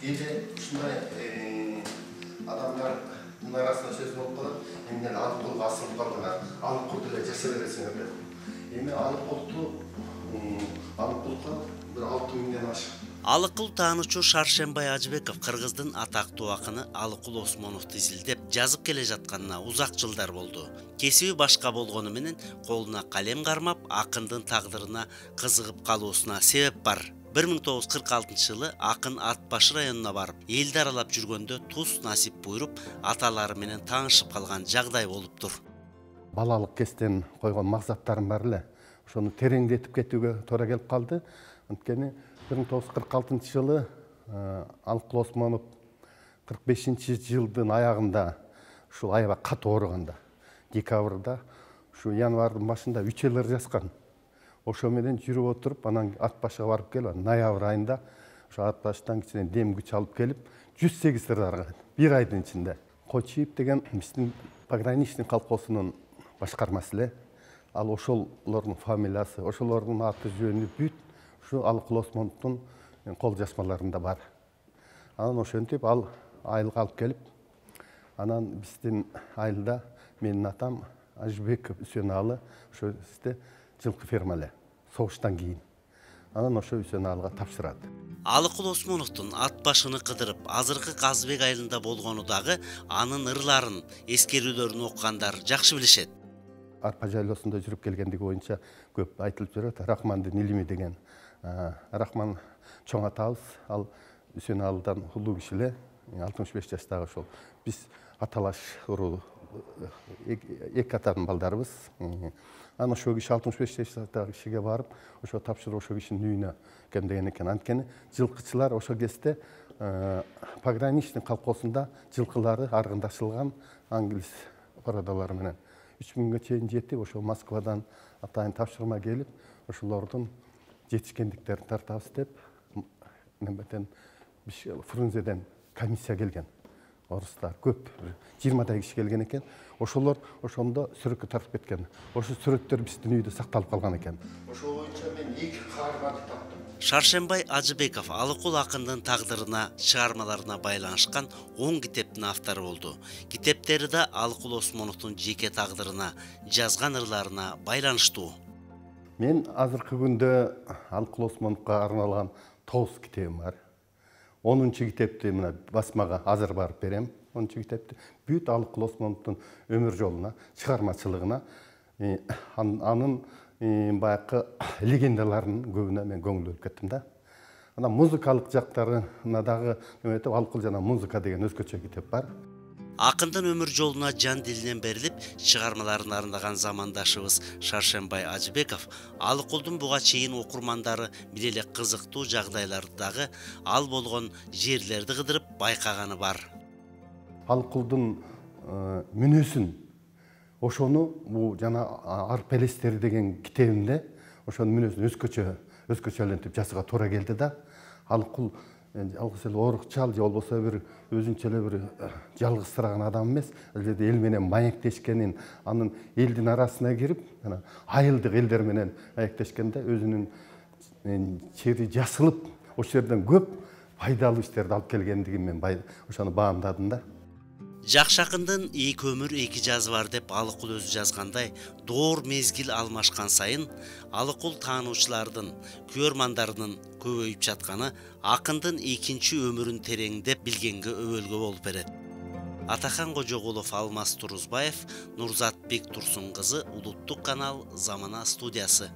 Кээде ушундай адамдардын арасында сөз болуп калат. Эмне алып кулга асылып калган, алып кулду эле жаса бересиңер деп. Эми алып кулга бир 6 миңден ашык. Алыкул таануучу Шаршембай Ажыбеков кыргыздын атактуу акыны Алыкул Осмоновду изилдеп жазып келе жатканына узак жылдар болду. Кесиби башка болгону менен колуна калем кармап, акындын тагдырына кызыгып калуусуна себеп бар. 1946 жылы акын Ат Башы районуна барып, элди аралап жүргөндө туз насип буйруп, аталары менен таанышып калган жагдай болуптур. Балалык кестен койгон максаттарым бар эле. Ошону тереңдетип кетүүгө туура келип калды. Анткени 1946 жылы Алыкул Осмонов 45-жылдын аягында ушул аябай катуу ооруганда, декабрда, ушу январдын башында 3 ээлер жазган. Ошо менен жүрүп отуруп, анан Ат Башыга барып келип, ноябрь айында ошо Ат Баштан кичине дем күч алып келип, 108 тарган. Bir айдын ичинде. Кочиев деген биздин пограничный колхозунун башкармасы эле. Ал ошолордун фамилиясы, ошолордун аты жөнү бүт ушу Алыкул Осмоновдун кол жазмаларында бар. Анан ошентип ал айылга алып келип, анан биздин айылда менин атам Ажыбеков Үсөналы ошо бизде жылкы ферма эле, согуштан кийин. Анан ошо Үсөналыга тапшырат. Алыкул Осмоновдун Ат Башыны кыдырып, азыркы Казыбек айылында болгону дагы анын ырларын, эскерүүлөрүн окугандар жакшы билишет. Арпа жайлоосунда жүрүп келгендиги боюнча көп айтылып жүрөт. Рахмандын илими деген. Рахман чоң атабыз, ал Үсөналыдан улуу киши эле, 65 жаштагы ошол. Биз аталаш уруу эки атанын балдарыбыз. Анан ошо киши 65 жаштагы кишиге барып, ошо тапшырып ошо кишинин үйүнө кем деген экен. Анткени жылкычылар ошо кезде пограничный колхозунда жылкылары аргындашылган англис парадалары менен 3000ге чейин жетип, ошо Москвадан атайын тапшырма келип, ошолордун жетишкендиктерин тартабыз деп, неметен Фрунзеден комиссия келген. Орустар көп, 20 киши келген экен. Ошолор ошондо сүрөткө тартып кеткен. Ошо сүрөттөр биздин үйдө сакталып калган экен. Ошол боюнча мен 2 каарманды таптым. Шаршембай Ажыбеков Алыкул акындын тагдырына, чыгармаларына байланышкан 10 китептин автору болду. Китептери да Алыкул Осмоновдун жеке тагдырына, жазган ырларына байланыштуу. Мен азыркы күндө Алыкул Осмоновго арналган 9 китебим бар. 10-чу китепти мына басмага азыр барып берем. 10-чу китепти бүт Алыкул Осмоновдун өмүр жолуна, чыгармачылыгына, анын баякы легендаларынын көбүнө мен көңүл бөлүп кеттим да. Анан музыкалык жактарына дагы неметип Алыкул жана музыка деген өзгөчө китеп бар. Акындын өмүр жолуна жан дилинен берилип, чыгармаларын арнаган замандашыбыз Шаршембай Ажыбеков Алыкулдун буга чейин окурмандары биле эле кызыктуу жагдайларды дагы ал болгон жерлерди кыдырып байкаганы бар. Алыкулдун мүнөзүн ошону бул жана Арпа элестери деген китебимде ошонун мүнөзүн өзгөчөлөнтүп жазууга туура келди да. Алыкул жалгыз эле орукчал же болбосо бир өзүнчө эле бир жалгызсыраган адам эмес, эл менен маектешкенин, анын элдин арасына кирип, айылдык элдер менен маектешкенде өзүнүн чери жасылып, ошол жерден көп пайдалуу иштерди алып келгендигин мен ошону баамдадым да. Жакшы акындын эки өмүр, эки жазы бар деп Алыкул өзү жазгандай, доор мезгил алмашкан сайын Алыкул таануучулардын, көрмандарынын көбөйүп жатканы акындын экинчи өмүрүн тереңдеп билгенге өбөлгө болуп берет. Атахан Кожогулов, Алмаз Турузбаев, Нурзат Бектурсун кызы, Улуттук канал, Замана студиясы.